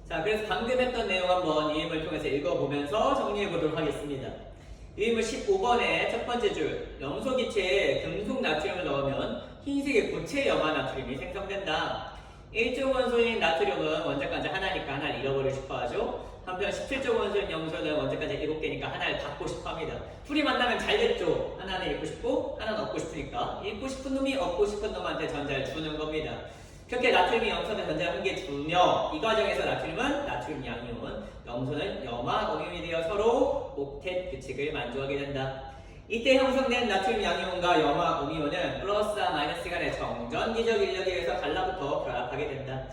자, 그래서 방금 했던 내용 한번 유인물 통해서 읽어보면서 정리해 보도록 하겠습니다. 유인물 15번의 첫 번째 줄, 염소기체에 금속 나트륨을 넣으면 흰색의 고체 염화 나트륨이 생성된다. 1조 원소인 나트륨은 원자까지 하나니까 하나를 잃어버리고 싶어 하죠. 한편 17조 원소인 염소는 원자까지 7개니까 하나를 갖고 싶어 합니다. 둘이 만나면 잘 됐죠. 하나는 잃고 싶고 하나는 얻고 싶으니까 잃고 싶은 놈이 얻고 싶은 놈한테 전자를 주는 겁니다. 그렇게 나트륨이 염소는 전자를 한 개 주며 이 과정에서 나트륨은 나트륨 양이온, 염소는 염화 음이온이 되어 서로 옥텟 규칙을 만족하게 된다. 이때 형성된 나트륨 양이온과 염화 음이온은 플러스와 마이너스 간의 정전기적 인력에 의해서 달라붙어 결합하게 된다.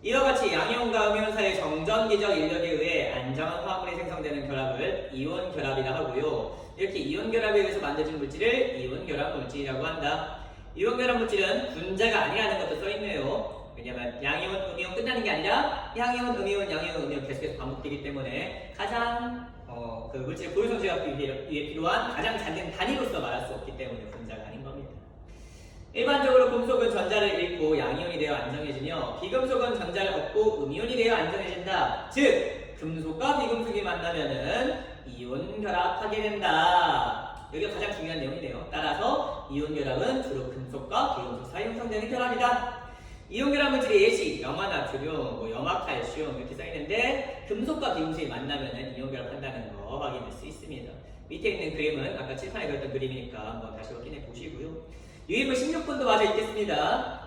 이와 같이 양이온과 음이온 사이의 정전기적 인력에 의해 안정한 화합물이 생성되는 결합을 이온 결합이라 하고요. 이렇게 이온 결합에 의해서 만들어진 물질을 이온 결합 물질이라고 한다. 이온 결합 물질은 분자가 아니라는 것도 써있네요. 왜냐면 양이온, 음이온 끝나는 게 아니라 양이온, 음이온, 양이온, 음이온 계속해서 반복되기 때문에 가장 그 물질의 고유성 제압 위해 필요한 가장 작은 단위로서 말할 수 없기 때문에 분자가 아닌 겁니다. 일반적으로 금속은 전자를 잃고 양이온이 되어 안정해지며 비금속은 전자를 얻고 음이온이 되어 안정해진다. 즉 금속과 비금속이 만나면은 이온 결합하게 된다. 여기가 가장 중요한 내용이네요. 따라서 이온 결합은 주로 금속과 비금속 사이 형성되는 결합이다. 이온 결합 물질의 예시, 염화나트륨, 염화칼슘 이렇게 써있는데 금속과 비금속이 만나면은 이온 결합한다는 거 확인할 수 있습니다. 밑에 있는 그림은 아까 칠판에 그렸던 그림이니까 한번 다시 확인해 보시고요. 유인물 16번도 마저 읽겠습니다.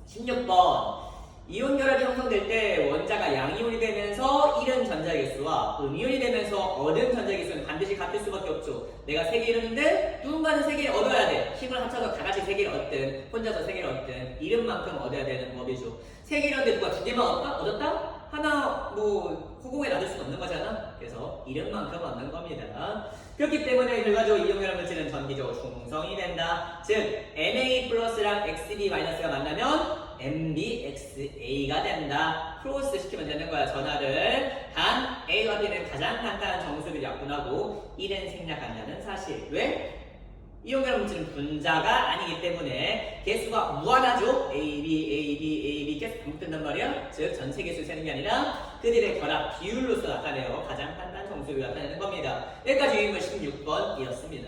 16번. 이온 결합이 형성될 때 원자가 양이온이 되면서 잃은 전자의 개수와 음이온이 되면서 얻은 전자의 개수는 반드시 같을 수밖에 없죠. 내가 3개 잃었는데 누군가는 3개를 얻어야 돼. 힘을 합쳐서 다 같이 3개를 얻든 혼자서 3개를 얻든 잃은 만큼 얻어야 되는 법이죠. 3개 잃었는데 누가 2개만 얻었다? 하나 허공에 놔둘 수는 없는 거잖아. 그래서 잃은 만큼 얻는 겁니다. 그렇기 때문에 결과적으로 이온 결합 물질은 전기적으로 중성이 된다. 즉 Na 플러스랑 Xb 마이너스가 만나면 MbXa가 된다. 크로스 시키면 되는 거야. 전하를 단 A와 B는 가장 간단한 정수를 약분하고 1은 생략한다는 사실. 왜? 이온 결합 물질은 분자가 아니기 때문에 개수가 무한하죠. A, B 계속 반복된단 말이야. 즉 전체 개수 세는 게 아니라 그들의 결합 비율로서 나타내요. 가장 간단한 정수를 나타내는 겁니다. 여기까지 유인물 16번이었습니다.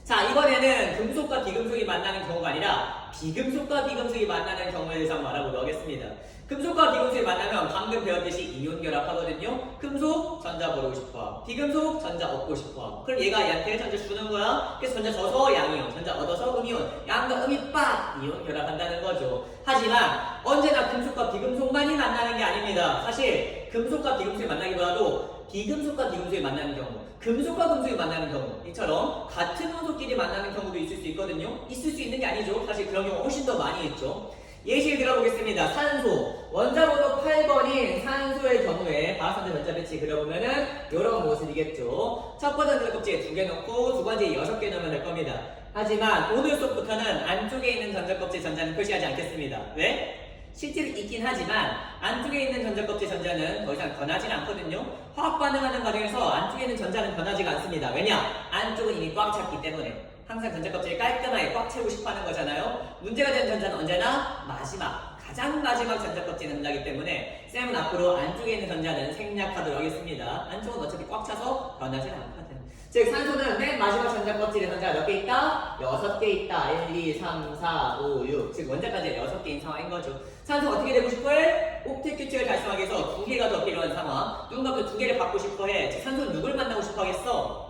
자, 이번에는 금속과 비금속이 만나는 경우가 아니라 비금속과 비금속이 만나는 경우에 대해서 한번 알아보도록 하겠습니다. 금속과 비금속이 만나면 방금 배웠듯이 이온 결합하거든요. 금속 전자 버리고 싶어. 비금속 전자 얻고 싶어. 그럼 얘가 얘한테 전자 주는 거야. 그래서 전자 줘서 양이온, 전자 얻어서 음이온. 양과 음이 빡 이온 결합한다는 거죠. 하지만 언제나 금속과 비금속만이 만나는 게 아닙니다. 사실 금속과 비금속이 만나기보다도 비금속과 비금속이 만나는 경우, 금속과 금속이 만나는 경우, 이처럼 같은 원소끼리 만나는 경우도 있을 수 있거든요. 있을 수 있는 게 아니죠. 사실 그런 경우 훨씬 더 많이 있죠. 예시를 들어보겠습니다. 산소. 원자번호 8번인 산소의 경우에 화학산소 전자 배치 그려보면은 이런 모습이겠죠. 첫 번째 전자 껍질에 2개 넣고 두 번째 6개 넣으면 될 겁니다. 하지만 오늘 수업부터는 안쪽에 있는 전자 껍질 전자는 표시하지 않겠습니다. 왜? 실제로 있긴 하지만 안쪽에 있는 전자 껍질 전자는 더 이상 변하지는 않거든요. 화학 반응하는 과정에서 안쪽에 있는 전자는 변하지가 않습니다. 왜냐? 안쪽은 이미 꽉 찼기 때문에. 항상 전자 껍질을 깔끔하게 꽉 채우고 싶어 하는 거잖아요. 문제가 되는 전자는 언제나 마지막, 가장 마지막 전자 껍질에 전자이기 때문에 쌤은 앞으로 안쪽에 있는 전자는 생략하도록 하겠습니다. 안쪽은 어차피 꽉 차서 변하지는 않거든. 즉 산소는 맨 마지막 전자 껍질에 전자가 몇 개 있다? 6개 있다. 1, 2, 3, 4, 5, 6. 즉 원자까지 6개인 상황인 거죠. 산소가 어떻게 되고 싶어 해? 옥텟 규칙을 달성하기 위해서 2개가 더 필요한 상황. 누군가 그 2개를 받고 싶어 해. 즉 산소는 누굴 만나고 싶어 하겠어?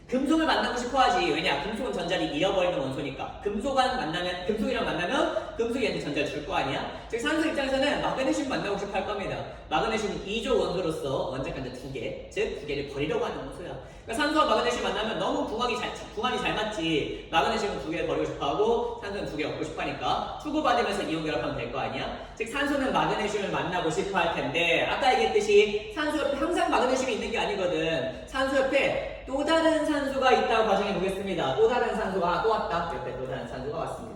금속을 만나고 싶어 하지. 왜냐? 금속은 전자를 잃어버리는 원소니까. 금속이랑 만나면 금속이 얘한테 전자를 줄 거 아니야? 즉 산소 입장에서는 마그네슘 만나고 싶어 할 겁니다. 마그네슘은 2조 원소로서 원자간자 2개, 즉 2개를 버리려고 하는 원소야. 그러니까 산소와 마그네슘 만나면 너무 궁합이 잘 맞지. 마그네슘은 2개를 버리고 싶어 하고 산소는 2개 얻고 싶어 하니까 주고받으면서 이온 결합하면 될 거 아니야? 즉 산소는 마그네슘을 만나고 싶어 할 텐데 아까 얘기했듯이 산소 옆에 항상 마그네슘이 있는 게 아니거든. 산소 옆에 또 다른 산소가 있다고 가정해 보겠습니다. 또 다른 산소가 또 왔다. 옆에 또 다른 산소가 왔습니다.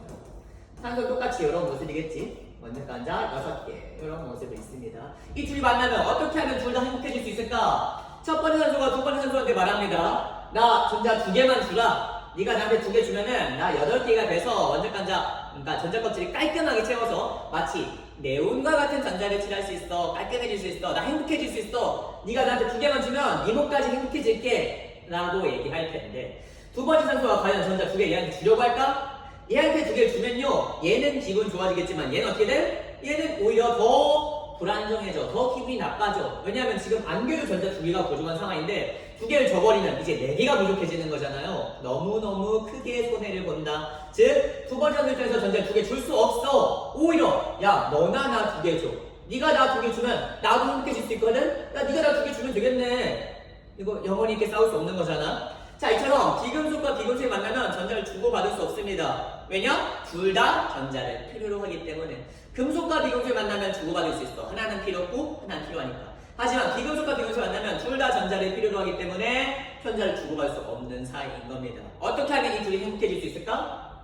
산소 똑같이 이런 모습이겠지. 원자간자 6개 이런 모습이 있습니다. 이 둘이 만나면 어떻게 하면 둘 다 행복해질 수 있을까? 첫 번째 산소가 두 번째 산소한테 말합니다. 나 전자 2개만 주라. 네가 나한테 2개 주면은 나 8개가 돼서 원자간자, 그러니까 전자 껍질이 깔끔하게 채워서 마치 네온과 같은 전자를 칠할 수 있어. 깔끔해질 수 있어. 나 행복해질 수 있어. 네가 나한테 2개만 주면 이모까지 행복해질게 라고 얘기할 텐데 두 번째 산소가 과연 전자 2개 얘한테 주려고 할까? 얘한테 2개를 주면요 얘는 기분 좋아지겠지만 얘는 어떻게 돼? 얘는 오히려 더 불안정해져. 더 기분이 나빠져. 왜냐하면 지금 안겨도 전자 2개가 부족한 상황인데 2개를 줘버리면 이제 4개가 부족해지는 거잖아요. 너무너무 크게 손해를 본다. 즉 두 번째 산소 입장에서 전자 2개 줄 수 없어. 오히려 야 너나 나 2개 줘. 네가 나 2개 주면 나도 행복해질 수 있거든? 야 네가 나 2개 주면 되겠네. 이거 영원히 이렇게 싸울 수 없는 거잖아. 자 이처럼 비금속과 비금속이 만나면 전자를 주고받을 수 없습니다. 왜냐? 둘 다 전자를 필요로 하기 때문에. 금속과 비금속이 만나면 주고받을 수 있어. 하나는 필요 없고 하나는 필요하니까. 하지만 비금속과 비금속이 만나면 둘 다 전자를 필요로 하기 때문에 전자를 주고받을 수 없는 사이인 겁니다. 어떻게 하면 이 둘이 행복해질 수 있을까?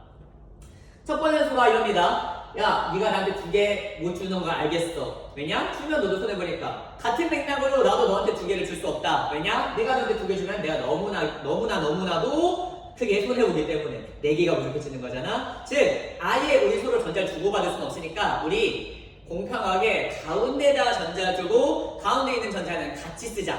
첫 번째 산소가 이럽니다. 야, 네가 나한테 2개 못 주는 거 알겠어. 왜냐? 주면 너도 손해보니까. 같은 맥락으로 나도 너한테 2개를 줄 수 없다. 왜냐? 내가 너한테 2개 주면 내가 너무나도 크게 손해보기 때문에 4개가 부족해지는 거잖아. 즉, 아예 우리 서로 전자를 주고받을 수는 없으니까 우리 공평하게 가운데다 전자를 주고 가운데 있는 전자는 같이 쓰자.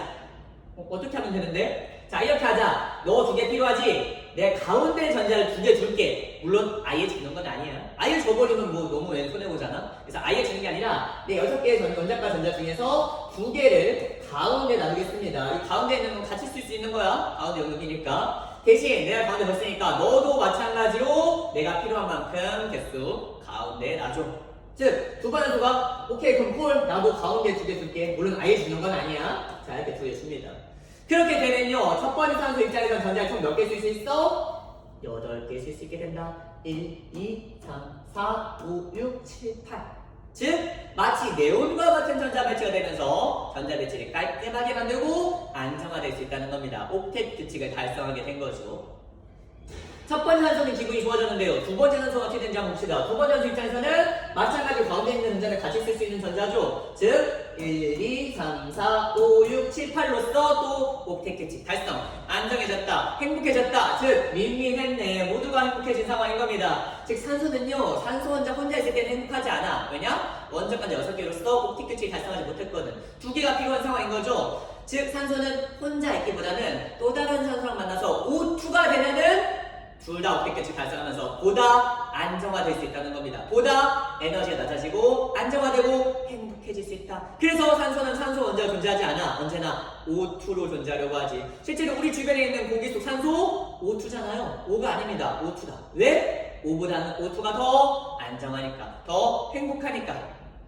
어떻게 하면 되는데? 자, 이렇게 하자. 너 2개 필요하지? 내 가운데 전자를 2개 줄게. 물론 아예 주는 건 아니야. 아예 줘버리면 뭐 너무 손해보잖아. 그래서 아예 주는 게 아니라 내 6개의 전자과 전자 중에서 2개를 가운데 놔두겠습니다. 이 가운데 있는 건 같이 쓸 수 있는 거야. 가운데 영역이니까. 대신 내가 가운데 뒀으니까 너도 마찬가지로 내가 필요한 만큼 개수 가운데 놔줘. 즉, 두 번째 수가 오케이 그럼 콜 나도 가운데 2개 줄게. 물론 아예 주는 건 아니야. 자 이렇게 2개 줍니다. 그렇게 되면요 첫 번째 산소 입장에서 전자를 총 몇 개 쓸 수 있어? 8개 쓸 수 있게 된다. 1, 2, 3, 4, 5, 6, 7, 8. 즉 마치 네온과 같은 전자 배치가 되면서 전자 배치를 깔끔하게 만들고 안정화될 수 있다는 겁니다. 옥텟 규칙을 달성하게 된 거죠. 첫 번째 산소는 기분이 좋아졌는데요. 두 번째 산소가 어떻게 되는지 한번 봅시다. 두 번째 산소 입장에서는 마찬가지로 가운데 있는 전자를 같이 쓸 수 있는 전자죠. 즉 1, 2, 3, 4, 5, 6, 7, 8로서 또 옥텟 규칙 달성. 안정해졌다. 행복해졌다. 즉 윈윈했네. 모두가 행복해진 상황인 겁니다. 즉 산소는요. 산소 혼자 있을 때는 행복하지 않아. 왜냐? 원자까지 6개로서 옥텟 규칙을 달성하지 못했거든. 2개가 필요한 상황인 거죠. 즉 산소는 혼자 있기보다는 또 다른 산소랑 만나서 O2가 되면은 둘 다 옥텟 규칙 달성하면서 보다 안정화될 수 있다는 겁니다. 보다 에너지가 낮아지고 안정화되고 행복해질 수 있다. 그래서 산소는 산소 원자로 존재하지 않아. 언제나 O2로 존재하려고 하지. 실제로 우리 주변에 있는 공기 속 산소 O2잖아요. O가 아닙니다. O2다. 왜? O보다는 O2가 더 안정하니까. 더 행복하니까.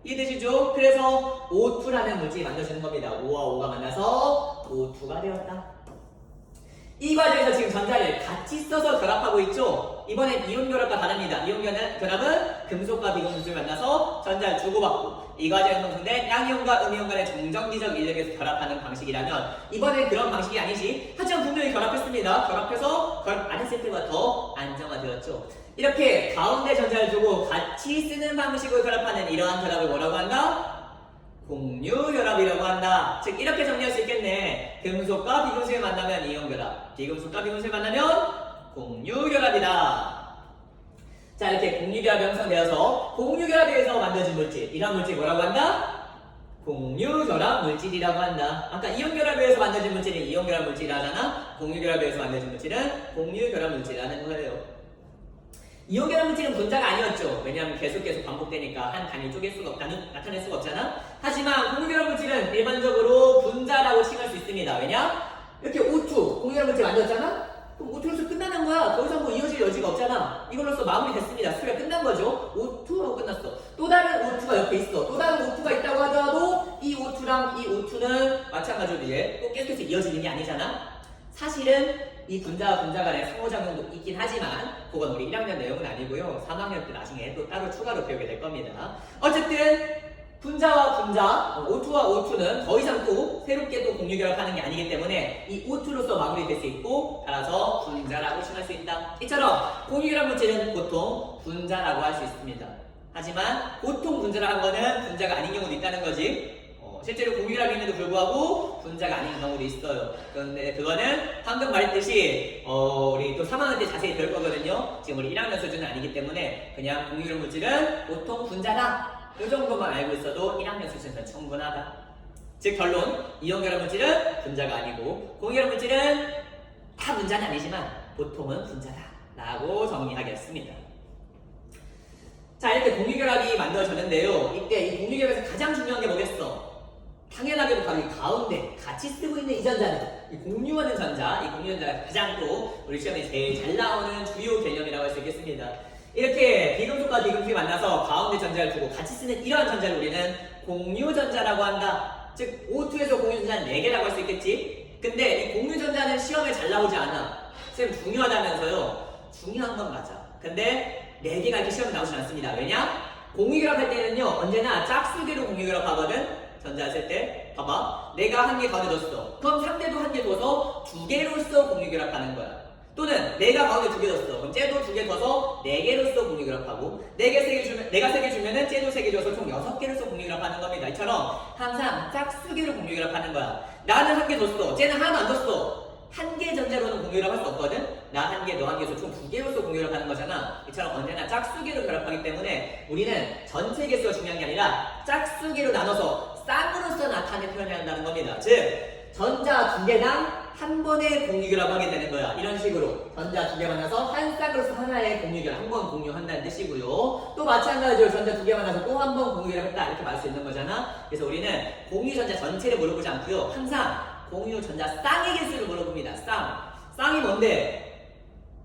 이해되시죠? 그래서 O2라는 물질이 만들어지는 겁니다. O와 O가 만나서 O2가 되었다. 이 과정에서 지금 전자를 같이 써서 결합하고 있죠? 이번엔 이온 결합과 다릅니다. 이온 결합은 금속과 비금속을 만나서 전자를 주고받고 이 과정에서 형성된 양이온과 음이온 간의 정전기적 인력에서 결합하는 방식이라면 이번엔 그런 방식이 아니지. 하지만 분명히 결합했습니다. 결합해서 결합 안 했을 때보다 더 안정화되었죠. 이렇게 가운데 전자를 두고 같이 쓰는 방식으로 결합하는 이러한 결합을 뭐라고 한다? 공유결합이라고 한다. 즉 이렇게 정리할 수 있겠네. 금속과 비금속이 만나면 이온결합, 비금속과 비금속이 만나면 공유결합이다. 자 이렇게 공유결합이 형성되어서 공유결합에서 만들어진 물질, 이런 물질 뭐라고 한다? 공유결합 물질이라고 한다. 아까 이온결합에서 만들어진 물질은 이온결합 물질이라잖아. 공유결합에서 만들어진 물질은 공유결합 물질이라는 거예요. 이온결합 물질은 분자가 아니었죠. 왜냐하면 계속 반복되니까 한 단위 나타낼 수가 없잖아. 하지만 공유결합 물질은 일반적으로 분자라고 칭할 수 있습니다. 왜냐? 이렇게 O2 공유결합 물질 만들었잖아. 그럼 O2로서 끝나는 거야. 더 이상 뭐 이어질 여지가 없잖아. 이걸로써 마무리됐습니다. 수리가 끝난 거죠. O2하고 끝났어. 또 다른 O2가 옆에 있어. 또 다른 O2가 있다고 하더라도 이 O2랑 이 O2는 마찬가지로 이제 또 계속해서 이어지는 게 아니잖아. 사실은 이 분자와 분자 간의 상호작용도 있긴 하지만 그건 우리 1학년 내용은 아니고요. 3학년 때 나중에 또 따로 추가로 배우게 될 겁니다. 어쨌든 분자와 분자, O2와 O2는 더 이상 또 새롭게 또 공유결합하는 게 아니기 때문에 이 O2로서 마무리될 수 있고 따라서 분자라고 칭할 수 있다. 이처럼 공유결합 물질은 보통 분자라고 할 수 있습니다. 하지만 보통 분자라는 거는 분자가 아닌 경우도 있다는 거지. 실제로 공유결합임에도 불구하고 분자가 아닌 경우도 있어요. 그런데 그거는 방금 말했듯이 우리 또 3학년 때 자세히 배울 거거든요. 지금 우리 1학년 수준은 아니기 때문에 그냥 공유결합 물질은 보통 분자다 이 정도만 알고 있어도 1학년 수준에서는 충분하다. 즉 결론, 이온결합 물질은 분자가 아니고 공유결합 물질은 다 분자는 아니지만 보통은 분자다 라고 정리하겠습니다. 자, 이렇게 공유결합이 만들어졌는데요. 이때 이 공유결합에서 가장 중요한 게 뭐겠어? 당연하게도 바로 이 가운데 같이 쓰고 있는 이 전자는 이 공유하는 전자, 이 공유전자가 가장 또 우리 시험에 제일 잘 나오는 주요 개념이라고 할 수 있겠습니다. 이렇게 비금속과 비금속이 만나서 가운데 전자를 두고 같이 쓰는 이러한 전자를 우리는 공유전자라고 한다. 즉 O2에서 공유전자는 4개라고 할 수 있겠지. 근데 이 공유전자는 시험에 잘 나오지 않아. 쌤 중요하다면서요. 중요한 건 맞아. 근데 4개가 이렇게 시험에 나오진 않습니다. 왜냐? 공유결합 할 때는요 언제나 짝수계로 공유결합 하거든. 전자 쓸 때 봐봐, 내가 한 개 가운데 뒀어. 그럼 상대도 한 개 둬서 2개로서 공유결합하는 거야. 또는 내가 가운데 2개 뒀어. 그럼 쟤도 2개 둬서 4개로서 공유결합하고 내가 3개 주면은 쟤도 3개 줘서 총 6개로서 공유결합하는 겁니다. 이처럼 항상 짝수계로 공유결합하는 거야. 나는 한 개 뒀어. 쟤는 하나도 안 뒀어. 한 개 전자로는 공유결합할 수 없거든? 나 한 개, 너 한 개에서 총 2개로서 공유결합하는 거잖아. 이처럼 언제나 짝수계로 결합하기 때문에 우리는 전체 개수가 중요한 게 아니라 짝수계로 나눠서 쌍으로서 나타내 표현해야 한다는 겁니다. 즉, 전자 2개당 한 번에 공유결합하게 되는 거야. 이런 식으로 전자 2개 만나서 한 쌍으로서 하나의 공유결합, 한 번 공유한다는 뜻이고요. 또 마찬가지로 전자 2개 만나서 또 한 번 공유결합했다 이렇게 말할 수 있는 거잖아. 그래서 우리는 공유전자 전체를 물어보지 않고요. 항상 공유전자 쌍의 개수를 물어봅니다. 쌍이 뭔데?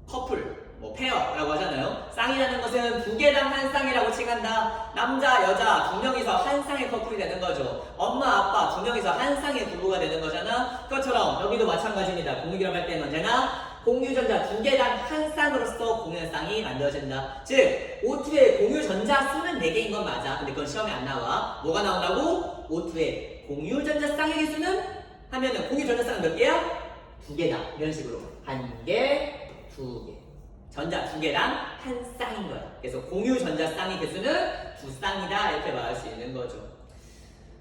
커플, 뭐 페어라고 하잖아요. 쌍이라는 것은 2개당 한 쌍이라고 칭한다. 남자, 여자 2명이서 한 쌍의 커플이 되는 거죠. 엄마, 아빠 2명이서 한 쌍의 부부가 되는 거잖아. 그것처럼 여기도 마찬가지입니다. 공유결합할 때는 언제나 공유전자 2개당 한 쌍으로서 공유쌍이 만들어진다. 즉, O2의 공유전자 수는 4개인 건 맞아. 근데 그건 시험에 안 나와. 뭐가 나온다고? O2의 공유전자 쌍의 개수는 하면은 공유전자 쌍은 몇 개야? 2개다. 이런 식으로 1개, 2개. 전자 2개당 한 쌍인 거야. 그래서 공유전자 쌍의 개수는 2쌍이다 이렇게 말할 수 있는 거죠.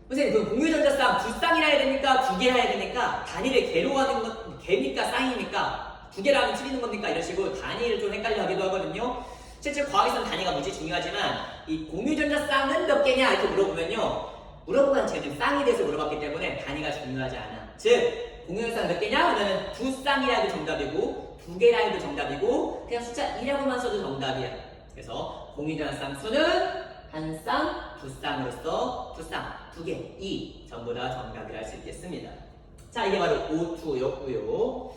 선생님, 그 공유전자 쌍 2쌍이라 해야 됩니까? 2개라 해야 됩니까? 단위를 개로 하는 건 개입니까? 쌍입니까? 2개라면 틀리는 겁니까? 이런 식으로 단위를 좀 헷갈려 하기도 하거든요. 실제 과학에서는 단위가 무지 중요하지만 이 공유전자 쌍은 몇 개냐 이렇게 물어보면요, 물어보면 쟤는 쌍에 대해서 물어봤기 때문에 단위가 중요하지 않아. 즉 공유전자 쌍 몇 개냐 하면 2쌍이라 해도 정답이고 2개라 해도 정답이고 그냥 숫자 2라고만 써도 정답이야. 그래서 공유전자 쌍 수는 한 쌍, 2쌍으로서 2쌍, 2개, 2 전부 다 정답이라 할 수 있겠습니다. 자, 이게 바로 O2였고요.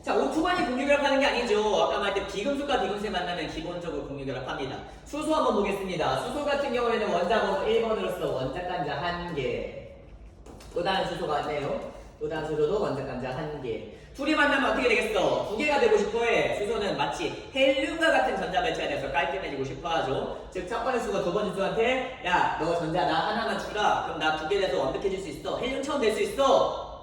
자, O2만이 공유결합하는 게 아니죠. 아까 말할 때 비금속과 비금속이 만나면 기본적으로 공유결합합니다. 수소 한번 보겠습니다. 수소 같은 경우에는 원자번호 1번으로서 원자간자 1개. 또 다른 수소가 있네요. 또 다른 수소도 원자간자 1개. 둘이 만나면 어떻게 되겠어? 2개가 되고 싶어해. 수소는 마치 헬륨과 같은 전자 배치가 돼서 깔끔해지고 싶어하죠. 즉 첫 번째 수소가 두 번째 수소한테 야, 너 전자 나 하나만 주라. 그럼 나 2개 돼서 완벽해질 수 있어. 헬륨처럼 될 수 있어.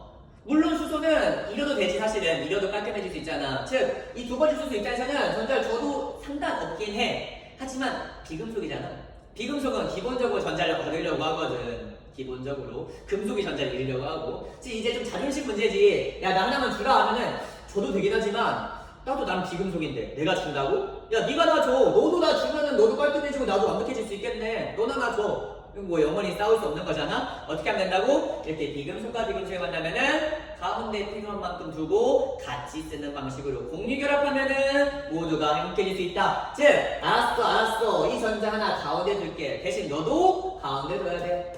물론 수소는 이려도 되지. 사실은 이려도 깔끔해질 수 있잖아. 즉 이 두 번째 수소 입장에서는 전자를 줘도 상관없긴 해. 하지만 비금속이잖아. 비금속은 기본적으로 전자를 받으려고 하거든. 기본적으로 금속이 전자를 잃으려고 하고. 이제 좀 자존심 문제지. 야, 나 하나만 주라 하면은 줘도 되긴 하지만 나도 난 비금속인데 내가 준다고? 야, 네가 나 줘. 너도 나 주면은 너도 깔끔해지고 나도 완벽해질 수 있겠네. 너나 나 줘. 뭐 영원히 싸울 수 없는 거잖아. 어떻게 하면 된다고? 이렇게 비금속과 비금속이 만나면은 가운데 필요한 만큼 두고 같이 쓰는 방식으로 공유결합하면은 모두가 행복해질 수 있다. 즉 알았어. 이 전자 하나 가운데 둘게. 대신 너도 가운데 둬야 돼.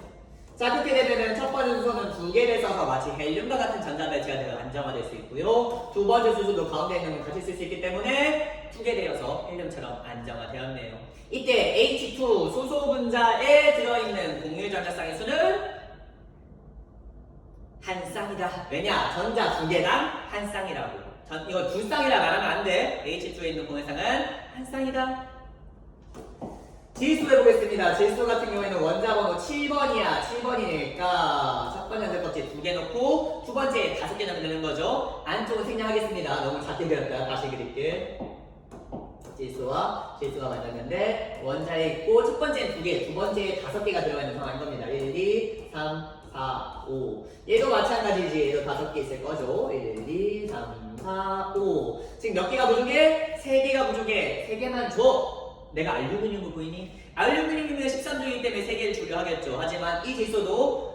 자, 그렇게 되면은 첫 번째 수소는 2개를 써서 마치 헬륨과 같은 전자 배치가 되어 안정화될 수 있고요. 두 번째 수소도 가운데 있는 건 같이 쓸 수 있기 때문에 2개 되어서 헬륨처럼 안정화되었네요. 이때 H2 수소 분자에 들어있는 공유전자쌍의 수는 한 쌍이다. 왜냐? 전자 2개당 한 쌍이라고. 이거 2쌍이라 말하면 안 돼. H2에 있는 공유쌍은 한 쌍이다. 질소 해보겠습니다. 질소 같은 경우에는 원자번호 7번이야. 7번이니까 첫 번째 껍질 2개 넣고 두 번째 5개 넣으면 되는 거죠. 안쪽은 생략하겠습니다. 너무 작게 그렸다. 다시 그릴게. 질소와 질소가 만났는데 원자에 있고 첫 번째는 2개, 두 번째에 5개가 들어가 있는 상황인 겁니다. 1, 2, 3, 4, 5. 얘도 마찬가지지. 얘도 5개 있을 거죠. 1, 2, 3, 4, 5. 지금 몇 개가 부족해? 3개가 부족해. 3개만 줘. 내가 알루미늄을 보이니? 알루미늄이면 13조이기 때문에 3개를 조류하겠죠. 하지만 이 질소도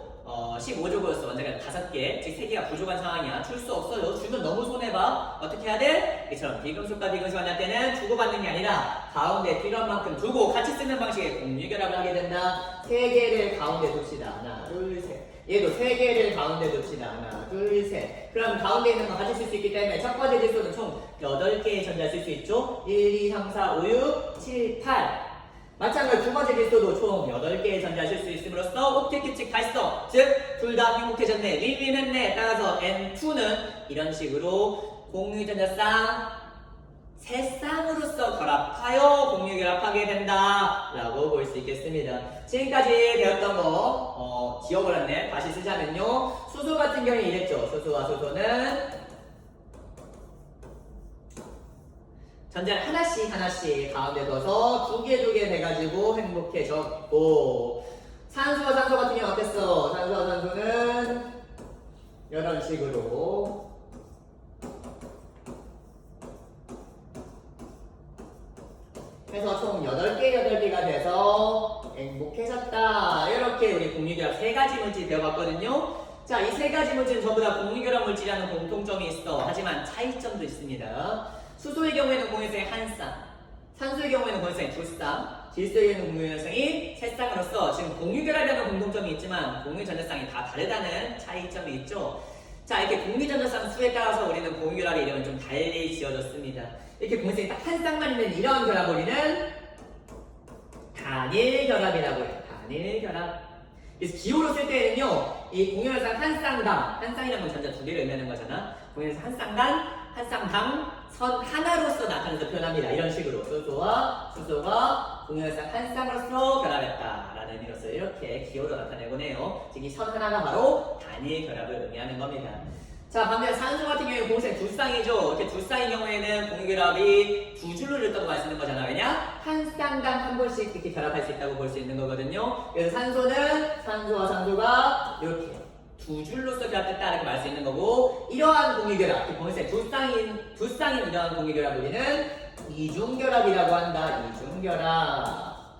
15조고였어. 원자가 5개, 즉 3개가 부족한 상황이야. 줄 수 없어요. 주면 너무 손해봐. 어떻게 해야 돼? 이처럼 비금속과 비금속 만날 때는 주고받는 게 아니라 가운데 필요한 만큼 두고 같이 쓰는 방식의 공유결합을 하게 된다. 3개를 가운데 둡시다. 하나, 둘, 셋. 얘도 3개를 가운데 둡시다. 하나, 둘, 셋. 그럼 가운데 있는 거 같이 쓸 수 있기 때문에 첫 번째 질소는 총 8개의 전자 쓸 수 있죠. 1, 2, 3, 4, 5, 6, 7, 8. 마찬가지로 두 번째 질소도 총 8개의 전자 쓸 수 있음으로써 옥텟 규칙 달성. 즉, 둘 다 행복해졌네. 윈윈했네. 따라서 N2는 이런 식으로 공유전자쌍 세 쌍으로서 결합하여 공유결합하게 된다 라고 볼 수 있겠습니다. 지금까지 배웠던 거 지워버렸네. 다시 쓰자면요, 수소 같은 경우에 이랬죠. 수소와 수소는 전자를 하나씩 가운데 둬서 2개 돼가지고 행복해졌고, 산소와 산소 같은 경우 어땠어? 산소와 산소는 이런 식으로 해서 총 8개가 돼서 행복해졌다. 이렇게 우리 공유결합 3가지 물질 배워봤거든요. 자, 이 3가지 물질은 전부 다 공유결합 물질이라는 공통점이 있어. 하지만 차이점도 있습니다. 수소의 경우에는 공유연성이 1쌍, 산소의 경우에는 공유연성이 2쌍, 질소의 경우에는 공유연성이 3쌍으로서 지금 공유결합이라는 공통점이 있지만 공유전자쌍이 다 다르다는 차이점이 있죠. 자, 이렇게 공유전자쌍 수에 따라서 우리는 공유결합의 이름은 좀 달리 지어졌습니다. 이렇게 공유연성이 딱 1쌍만 있는 이런 결합 우리는 단일결합이라고 해요. 단일결합. 그래서 기호로 쓸 때는요, 이 공유연성 한 쌍이라는 건 전자 2개를 의미하는 거잖아. 공유연성 한 쌍당 선 하나로서 나타내서 표현합니다. 이런 식으로 수소가 공유연성 한 쌍으로서 결합했다라는 의미로서 이렇게 기호로 나타내곤 해요. 즉 이 선 하나가 바로 단일 결합을 의미하는 겁니다. 자, 반면 산소 같은 경우에 공유연성 2쌍이죠. 이렇게 2쌍인 경우에는 공유결합이 2줄로 있다고 할 수 있는 거잖아. 왜냐? 한 쌍당 한 번씩 이렇게 결합할 수 있다고 볼 수 있는 거거든요. 그래서 산소는 산소와 산소가 이렇게 2줄로서 결합됐다라고 말 수 있는 거고, 이러한 공유결합, 공유연성 2쌍인 이러한 공유결합 우리는 이중결합이라고 한다. 이중결합.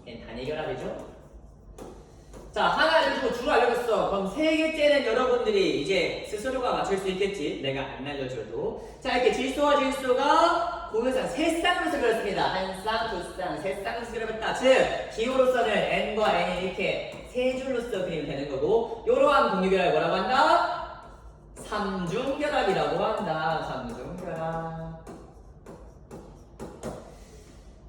얘는 단일결합이죠. 자, 하나를 주고 주로 알려줬어. 그럼 3개째는 여러분들이 이제 스스로가 맞출 수 있겠지. 내가 안 알려줘도. 자, 이렇게 질소와 질소가 공유연성 3쌍으로서 결합했습니다. 1쌍, 2쌍, 3쌍으로서 결합했다. 즉, 기호로서는 N과 N이 이렇게 3줄로서 그리면 되는 거고, 이러한 공유결합을 뭐라고 한다? 삼중결합이라고 한다. 삼중결합.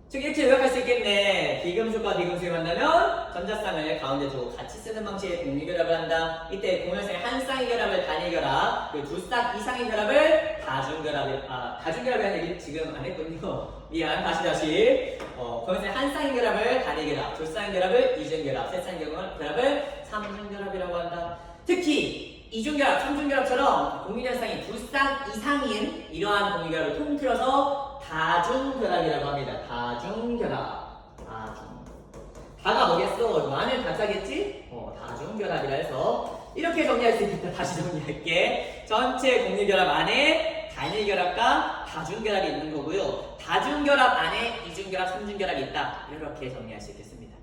즉, 이렇게 요약할 수 있겠네. 비금속과 비금속이 만나면 전자쌍을 가운데 두고 같이 쓰는 방식의 공유결합을 한다. 이때 공유연성의 한 쌍의 결합을 단일결합, 그리고 2쌍 이상의 결합을 다중결합이라는 얘기 지금 안 했군요. 미안, 다시. 공유연성의 한 쌍의 결합을 단일결합, 2쌍의 결합을 이중결합, 3쌍의 결합을 삼중결합이라고 한다. 특히 이중결합, 삼중결합처럼 공유연성이 2쌍 이상인 이러한 공유결합을 통틀어서 다중결합이라고 합니다. 다중결합. 다가 뭐겠어? 많은 다자겠지? 다중결합이라 해서 이렇게 정리할 수 있겠다. 다시 정리할게. 전체 공유결합 안에 단일결합과 다중결합이 있는 거고요. 다중결합 안에 이중결합, 삼중결합이 있다. 이렇게 정리할 수 있겠습니다.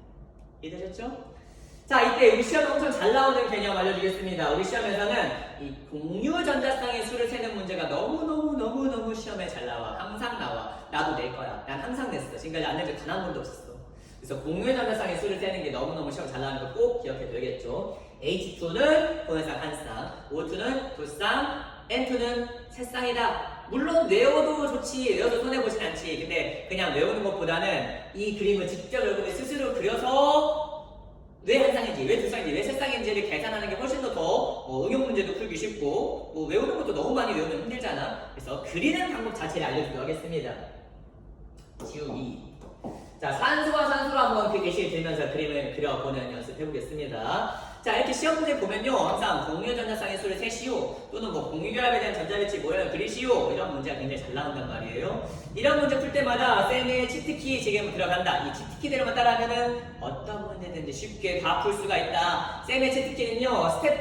이해되셨죠? 자, 이때 우리 시험에 엄청 잘 나오는 개념 알려주겠습니다. 우리 시험에서는 이 공유전자쌍의 수를 세는 문제가 너무 시험에 잘 나와. 항상 나와. 나도 낼 거야. 난 항상 냈어. 지금까지 안 낸 적 단 한 번도 없었어. 그래서 공유전자쌍의 수를 세는 게 너무너무 시험 잘 나오는 거 꼭 기억해둬야겠죠. H2는 공유전자쌍 한 쌍, O2는 2쌍, N2는 3쌍이다. 물론 외워도 좋지, 외워도 손해보진 않지. 근데 그냥 외우는 것보다는 이 그림을 직접 여러분들 스스로 그려서 왜 한 쌍인지, 왜 2쌍인지, 왜 3쌍인지를 계산하는 게 훨씬 더 응용 문제도 풀기 쉽고, 외우는 것도 너무 많이 외우면 힘들잖아. 그래서 그리는 방법 자체를 알려주도록 하겠습니다. 지우기. 자, 산소와 산소로 한번 그 예시를 들면서 그림을 그려보는 연습 해보겠습니다. 자, 이렇게 시험 문제 보면요, 항상 공유전자쌍의 수를 세시오, 또는 공유결합에 대한 전자배치 모양을 그리시오, 이런 문제가 굉장히 잘 나온단 말이에요. 이런 문제 풀 때마다 쌤의 치트키 지금 들어간다. 이 치트키대로만 따라하면은 어떤 문제든지 쉽게 다 풀 수가 있다. 쌤의 치트키는요, 스텝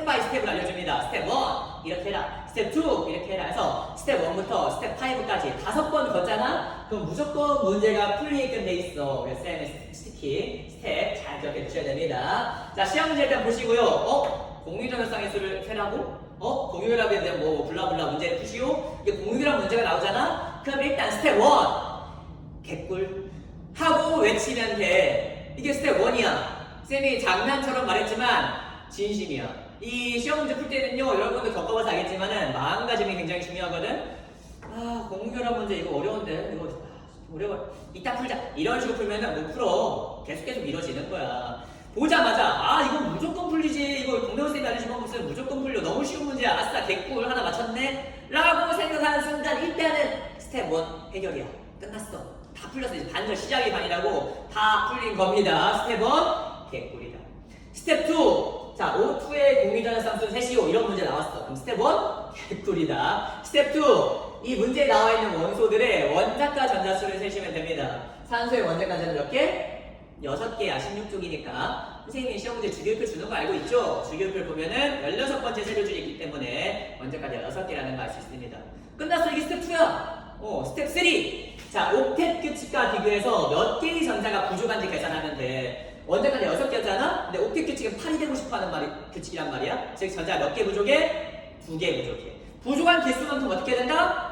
바이 스텝을 알려줍니다. 스텝 1. 이렇게 해라. 스텝 2 이렇게 해라. 해서 스텝 1부터 스텝 5까지 5번 걷잖아? 그럼 무조건 문제가 풀리게끔 돼 있어. 그래서 쌤의 스티키 스텝 잘 기억해 주셔야 됩니다. 자, 시험 문제 일단 보시고요. 공유전환상의 수를 세라고? 공유결합에 대한 뭐 블라블라 문제를 푸시오? 이게 공유결합 문제가 나오잖아? 그럼 일단 스텝 1 개꿀 하고 외치면 돼. 이게 스텝 1이야. 쌤이 장난처럼 말했지만 진심이야. 이 시험 문제 풀 때는요, 여러분도 겪어봐서 알겠지만은 마음가짐이 굉장히 중요하거든. 공유결합 문제 이거 어려운데 이거 어려워. 이따 풀자. 이런 식으로 풀면은 못 풀어. 계속 미뤄지는 거야. 보자마자 이거 무조건 풀리지. 이거 동료쌤이 알려준 방법 쓰면 무조건 풀려. 너무 쉬운 문제야. 아싸 개꿀 하나 맞췄네. 라고 생각하는 순간 일단은 스텝 1 해결이야. 끝났어. 다 풀렸어. 이제 반절 시작이 반이라고 다 풀린 겁니다. 스텝 1 개꿀이다. 스텝 2 자, O2의 공유전환상수는 셋이요. 이런 문제 나왔어. 그럼 스텝 1 개꿀이다. 스텝 2 이 문제에 나와 있는 원소들의 원자과 전자수를 세시면 됩니다. 산소의 원자과 전자는 몇 개? 6개야. 16쪽이니까. 선생님이 시험 문제 주기율표 주는 거 알고 있죠? 주기율표를 보면은 16번째 세로줄이 있기 때문에 원자까지 6개라는 거 알 수 있습니다. 끝났어. 이게 스텝 2야. 스텝 3. 자, 옥텟 규칙과 비교해서 몇 개의 전자가 부족한지 계산하면 돼. 원자까지 6개였잖아? 근데 옥텟 규칙은 8이 되고 싶어 하는 규칙이란 말이야. 즉, 전자가 몇 개 부족해? 2개 부족해. 부족한 개수만큼 어떻게 된다?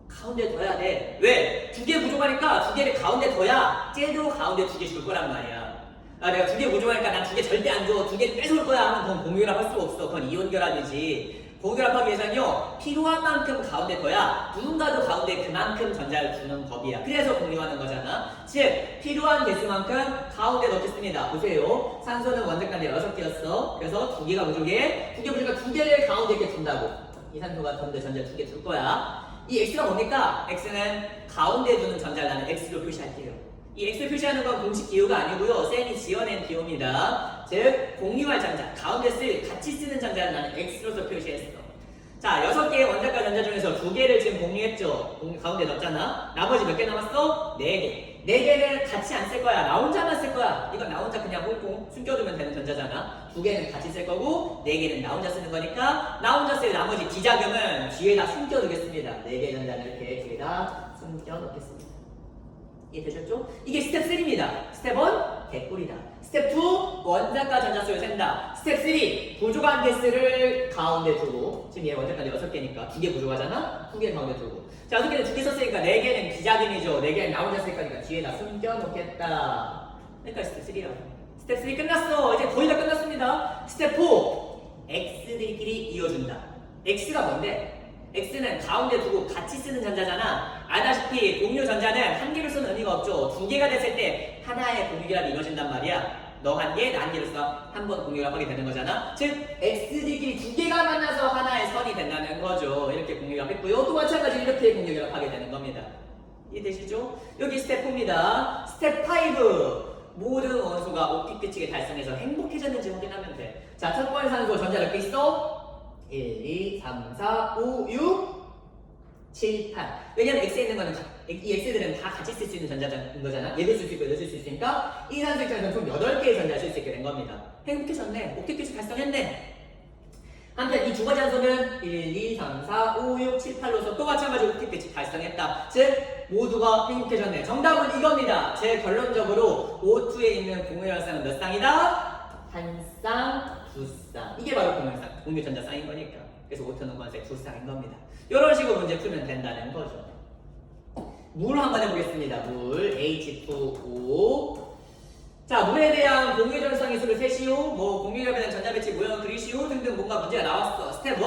가운데 둬야 돼. 왜? 2개 부족하니까 2개를 가운데 둬야 쟤도 가운데 2개 줄 거란 말이야. 내가 2개 부족하니까 난 2개 절대 안 줘. 2개를 뺏어올 거야 하면 그건 공유결합 할 수가 없어. 그건 이온결합이지. 공유결합하기 위해서는요, 필요한 만큼 가운데 둬야 누군가도 가운데 그만큼 전자를 주는 법이야. 그래서 공유하는 거잖아. 즉, 필요한 개수만큼 가운데 넣겠습니다. 보세요. 산소는 원자간대 6개였어. 그래서 2개가 부족해. 2개 부족하니까 2개를 가운데 이렇게 둔다고. 이 산소가 가운데 전자 2개 줄 거야. 이 x가 뭡니까? x는 가운데 두는 전자를 나는 x로 표시할게요. 이 x로 표시하는 건 공식 기호가 아니고요. 쌤이 지어낸 기호입니다. 즉, 공유할 전자, 가운데 같이 쓰는 전자를 나는 x로서 표시했어. 자, 6개의 원자과 전자 중에서 2개를 지금 공유했죠. 가운데 넣었잖아. 나머지 몇 개 남았어? 4개. 4개는 같이 안 쓸 거야. 나 혼자만 쓸 거야. 이건 나 혼자 그냥 꽁꽁 숨겨두면 되는 전자잖아. 2개는 같이 쓸 거고 4개는 나 혼자 쓰는 거니까 나 혼자 쓸 나머지 비자금은 뒤에다 숨겨두겠습니다. 4개 전자는 이렇게 뒤에다 숨겨놓겠습니다. 이해되셨죠? 이게 스텝 3입니다. 스텝 1 개꿀이다. 스텝 2 원자과 전자수를 센다. 스텝 3 부족한 개수를 가운데 두고, 지금 얘 원자까지 6개니까 2개 부족하잖아? 2개 가운데 두고, 자, 6개는 2개 썼으니까 4개는 비자금이죠. 4개는 나 혼자 쓸 거니까 뒤에다 숨겨놓겠다. 그러니까 스텝 3라고. 스텝 3 끝났어. 이제 거의 다 끝났습니다. 스텝 4 x들끼리 이어준다. x가 뭔데? x는 가운데 두고 같이 쓰는 전자잖아. 알다시피 공유 전자는 한 개를 쓰는 의미가 없죠. 2개가 됐을 때 하나의 공유결합이 이루어진단 말이야. 너 한 개, 나 한 개로서 한 번 공유결합하게 되는 거잖아. 즉, x들끼리 2개가 만나서 하나의 선이 된다는 거죠. 이렇게 공유결합했고요. 또 마찬가지로 이렇게 공유결합하게 되는 겁니다. 이해되시죠? 여기 스텝 4입니다. 스텝 5. 모든 원소가 옥텟 규칙을 달성해서 행복해졌는지 확인하면 돼. 자, 첫 번째 산소 전자 몇 개 있어? 1, 2, 3, 4, 5, 6, 7, 8. 왜냐면 X에 있는 거는 이 X들은 다 같이 쓸 수 있는 전자인 거잖아. 얘도 쓸 수 있고 얘도 쓸 수 있으니까 이 산소 입장에서는 총 8개의 전자를 쓸 수 있게 된 겁니다. 행복해졌네. 옥텟 규칙 달성했네. 한편 이 두 가지 산소는 1, 2, 3, 4, 5, 6, 7, 8로서 또 마찬가지로 옥텟 규칙 달성했다. 즉 모두가 행복해졌네. 정답은 이겁니다. 제 결론적으로 O2에 있는 공유전자쌍은 몇 쌍이다? 한 쌍, 두 쌍. 이게 바로 공유전자 쌍인 거니까. 그래서 O2는 건색 두 쌍인 겁니다. 이런 식으로 문제 풀면 된다는 거죠. 물 한번 해보겠습니다. 물 H2O. 자, 물에 대한 공유전성의 수를 세시오, 공유결합에 대한 전자 배치 모형을 그리시오 등등 뭔가 문제가 나왔어. 스텝 1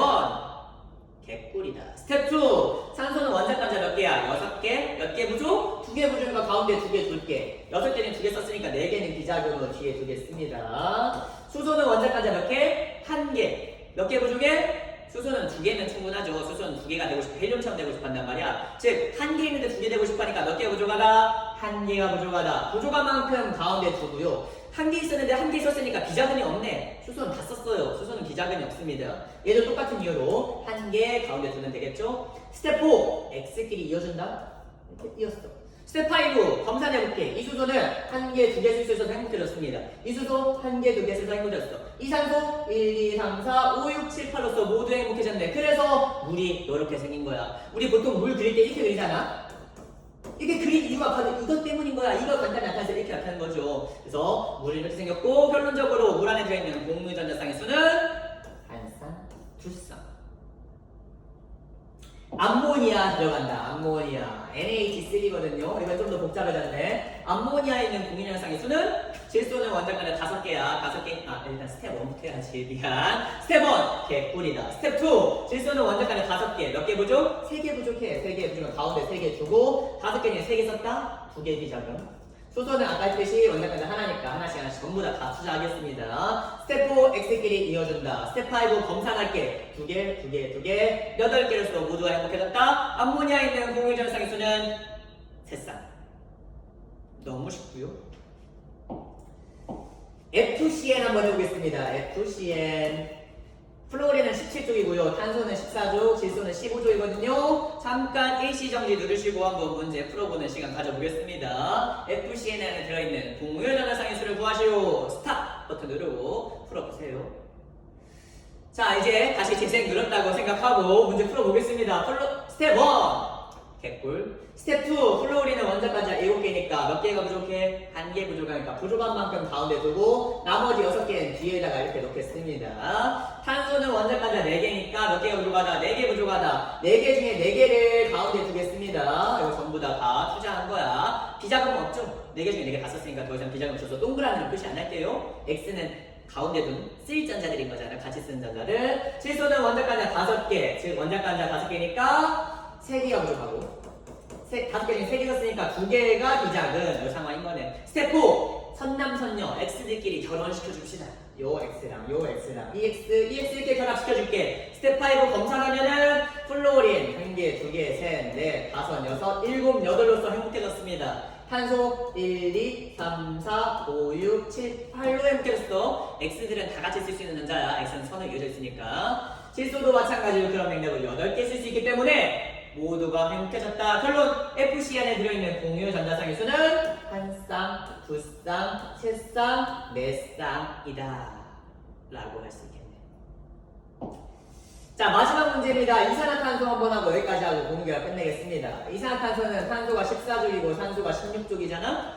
개꿀이다. 스텝 2 산소는 원자간자 몇 개야? 6개. 몇 개 부족? 2개 부족이니까 가운데 2개 둘게. 6개는 2개 썼으니까 4개는 비자금으로 뒤에 2개 씁니다. 수소는 원자간자 몇 개? 1개. 몇 개 부족해? 수소는 2개면 충분하죠. 수소는 2개가 되고 싶어. 헬륨처럼 되고 싶어 한단 말이야. 즉, 1개 있는데 2개 되고 싶어 하니까 몇 개 부족하다? 1개가 부족하다. 부족한 만큼 가운데 두고요. 1개 있었는데 1개 썼으니까 비자금이 없네. 수소는 다 썼어요. 수소는 비자금이 없습니다. 얘도 똑같은 이유로 1개 가운데 두면 되겠죠? 스텝 4. X끼리 이어준다. 이렇게 이었어. 스텝 5 검산해볼게. 이 수소는 한 개, 두 개 쓸 수 있어서 행복해졌습니다. 이 수소 한 개, 두 개 써서 행복해졌어. 이 산소 1, 2, 3, 4, 5, 6, 7, 8로서 모두 행복해졌네. 그래서 물이 이렇게 생긴 거야. 우리 보통 물 그릴 때 이렇게 그리잖아. 이게 그린 이유가 바로 이것 때문인 거야. 이거 간단히 나타내서 이렇게 나타내는 거죠. 그래서 물이 이렇게 생겼고 결론적으로 물 안에 들어있는 공유전자쌍의 수는 한 쌍, 두 쌍. 암모니아 들어간다. 암모니아 NH3거든요. 이건 좀 더 복잡해졌네. 암모니아에 있는 공유전자쌍의 수는 질소는 원자간에 5개야. 5개. 일단 스텝 1부터 해야지. 미안. 스텝 1 개꿀이다. 스텝 2 질소는 원자간에 5개. 몇 개 부족? 3개 부족해. 3개 부족은 가운데 3개 주고 5개는 3개 썼다. 2개 비자금. 수소는 아까 했듯이 원자간에 하나니까 하나씩 전부 다 투자하겠습니다. 스텝 4 X끼리 이어준다. 스텝 5 검산할게. 2개, 2개, 2개, 8개로서 모두가 행복해졌다. 암모니아에 있는 공유전자쌍의 수는 3쌍. 너무 쉽고요. FCN 한번 해보겠습니다. FCN 플로리는 17쪽이고요. 탄소는 14쪽, 질소는 15쪽이거든요. 잠깐 일시정지 누르시고 한번 문제 풀어보는 시간 가져보겠습니다. FCN 안에 들어있는 공유전자쌍의 수를 구하시오. 스탑 버튼 누르고 풀어보세요. 자, 이제 다시 재생 눌렀다고 생각하고 문제 풀어보겠습니다. 스텝 1 개꿀. 스텝 2 플로리는 원자까지 7개니까 몇 개가 부족해? 1개 부족하니까 부족한 만큼 가운데 두고 나머지 6개는 뒤에다가 이렇게 놓겠습니다. 탄소는 원자까지 4개니까 몇 개가 부족하다? 4개 부족하다. 4개 중에 4개를 가운데 두겠습니다. 이거 전부 다 투자한 거야. 비자금 없죠? 4개 중에 4개 다 썼으니까 더 이상 비자금 없어서 동그라미는 표시 안 할게요. X는 가운데 둔 쓸 전자들인 거잖아. 같이 쓴 전자들. 질소는 원자간자 5개. 즉 원자간자 5개니까 3개가 부족하고 5개 중에 3개 썼으니까 2개가 비자금. 요 상황인 거네. 스텝 4 선남선녀 X들끼리 결혼시켜 줍시다. 요 X랑 요 X랑 EX 이렇게 결합시켜줄게. 스텝 5 검사하면은 플로린 1개, 2개, 3, 4, 5, 6, 7, 8로서 행복해졌습니다. 탄소 1, 2, 3, 4, 5, 6, 7, 8로 행복해졌어. X들은 다 같이 쓸 수 있는 전자야. X는 선을 이어져 있으니까. 질소도 마찬가지로 그런 맥락을 8개 쓸 수 있기 때문에 모두가 행복해졌다. 결론 FCN에 들어있는 공유 전자쌍의 수는 한 쌍, 두 쌍, 세 쌍, 네 쌍이다 라고 할 수 있겠네. 자, 마지막 문제입니다. 이산화탄소 한번 하고 여기까지 하고 공유결합 끝내겠습니다. 이산화탄소는 탄소가 14쪽이고 산소가 16쪽이잖아.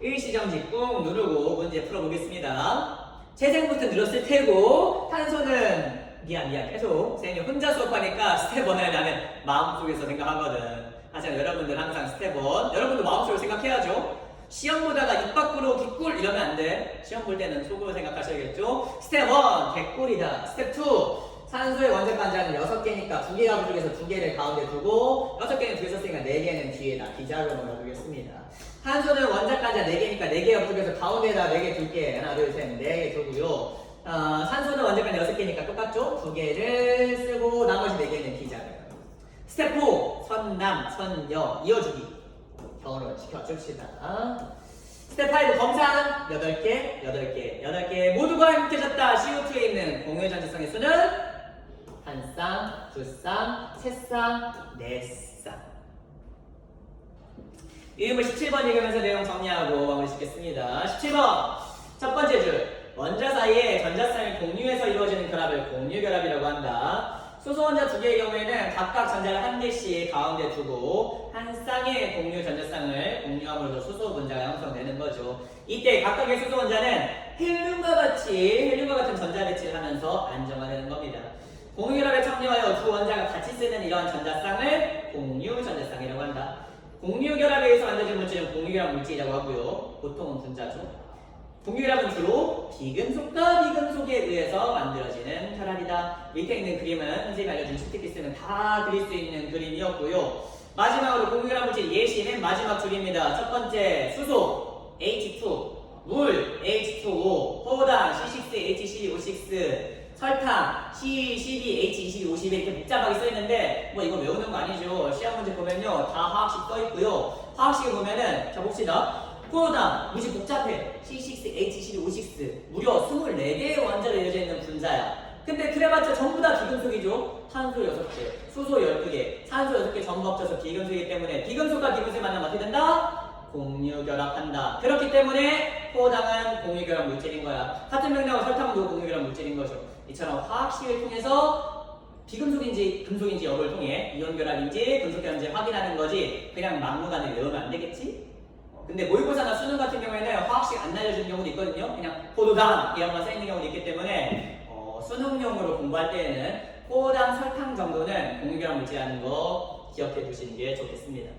일시정지 꾹 누르고 문제 풀어보겠습니다. 재생 버튼 눌렀을 테고 탄소는 미안 계속 쌤이 혼자 수업하니까 스텝 1을 나는 마음속에서 생각하거든. 하지만 여러분들 항상 스텝 1 여러분도 마음속으로 생각해야죠. 시험 보다가 입 밖으로 개꿀 이러면 안 돼. 시험 볼 때는 속으로 생각하셔야겠죠. 스텝 1 개꿀이다. 스텝 2 산소의 원자간자는 6개니까 2개가 부족해서 2개를 가운데 두고 6개는 2개 썼으니까 4개는 뒤에다 비자금으로 두겠습니다. 탄소는 원자간자 4개니까 4개가 부족해서 가운데에다 4개 둘게. 하나 둘 셋 4개 두고요. 산소는 원자간 6개니까 똑같죠? 2개를 쓰고 나머지 4개는 비자금. 스텝 4 선남, 선여 이어주기 결혼 시켜줍시다. 스텝 5 검산 8개 모두가 행복해졌다. CO2에 있는 공유전자쌍의 수는 한 쌍, 두 쌍, 세 쌍, 네 쌍. 유인물 17번 읽으면서 내용 정리하고 마무리 짓겠습니다. 17번 첫 번째 줄 원자 사이에 전자쌍을 공유해서 이루어지는 결합을 공유결합이라고 한다. 수소원자 2개의 경우에는 각각 전자를 1개씩 가운데 두고 한 쌍의 공유 전자쌍을 공유함으로써 수소 분자가 형성되는 거죠. 이때 각각의 수소원자는 헬륨과 같은 전자 배치를 하면서 안정화되는 겁니다. 공유결합에 참여하여 두 원자가 같이 쓰는 이러한 전자쌍을 공유 전자쌍이라고 한다. 공유결합에 의해서 만들어진 물질은 공유결합 물질이라고 하고요. 보통은 분자죠. 공유결합은 주로 비금속과 비금속에 의해서 만들어지는 결합이다. 밑에 있는 그림은 선생님이 알려준 슈티피스는 다 그릴 수 있는 그림이었고요. 마지막으로 공유결합 물질 예시는 마지막 줄입니다. 첫 번째 수소 H2, 물 H2O, 포단 C6H12O6, 설탕 C12H22O12 이렇게 복잡하게 써있는데 뭐 이거 외우는 거 아니죠. 시험 문제 보면요 다 화학식 써있고요. 화학식을 보면은 자 봅시다. 포단 무지 복잡해. C6H12O6 무려 24개의 원자로 이어져 있는 분자야. 근데 그래봤자 전부 다 비금속이죠. 탄소 6개, 수소 12개, 산소 6개 전부 합쳐서 비금속이기 때문에 비금속과 비금속이 만나면 어떻게 된다? 공유결합한다. 그렇기 때문에 포당은 공유결합 물질인 거야. 같은 맥락으로 설탕도 공유결합 물질인 거죠. 이처럼 화학식을 통해서 비금속인지 금속인지 여부를 통해 이온결합인지 금속결합인지 확인하는 거지 그냥 막무가내 외우면 안 되겠지? 근데 모의고사나 수능 같은 경우에는 화학식 안 알려주는 경우도 있거든요. 그냥 포도당 이런 거 써있는 경우도 있기 때문에 수능용으로 공부할 때에는 포당 설탕 정도는 공유결합 물질이라는 거 기억해 두시는 게 좋겠습니다.